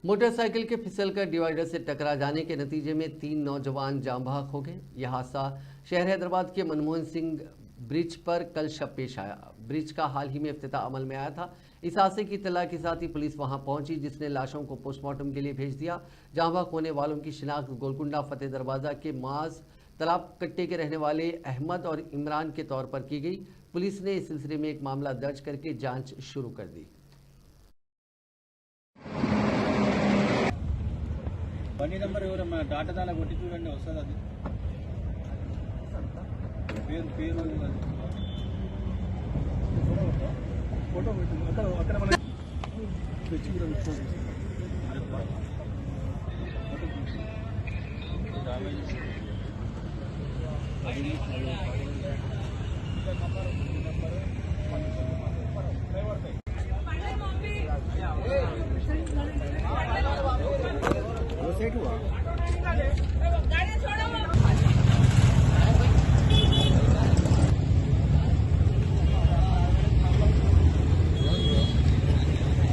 Motorcycle के फिसलकर divider से टकरा जाने के नतीजे में 3 नौजवान जाँ बहक हो गए। यह हादसा शहर हैदराबाद के मनमोहन सिंह ब्रिज पर कल शब पेश आया। ब्रिज का हाल ही में इफ्तिताह अमल में आया था। इस हादसे की इत्तला के साथ ही पुलिस वहां पहुंची, जिसने लाशों को पोस्टमार्टम के लिए भेज दिया। जाँ बहक होने वालों की शिनाख्त गोलकुंडा फतेह दरवाजा के माज तालाब कट्टे के रहने वाले अहमद और इमरान के तौर पर की गई। पुलिस ने इस सिलसिले में एक मामला दर्ज करके जांच शुरू कर दी। బండి నెంబర్ ఎవరమ్మా డాటా కొట్టి చూడండి వస్తుంది అది పేరు పేరు ఫోటో అక్కడ మన తెచ్చి सेट हुआ।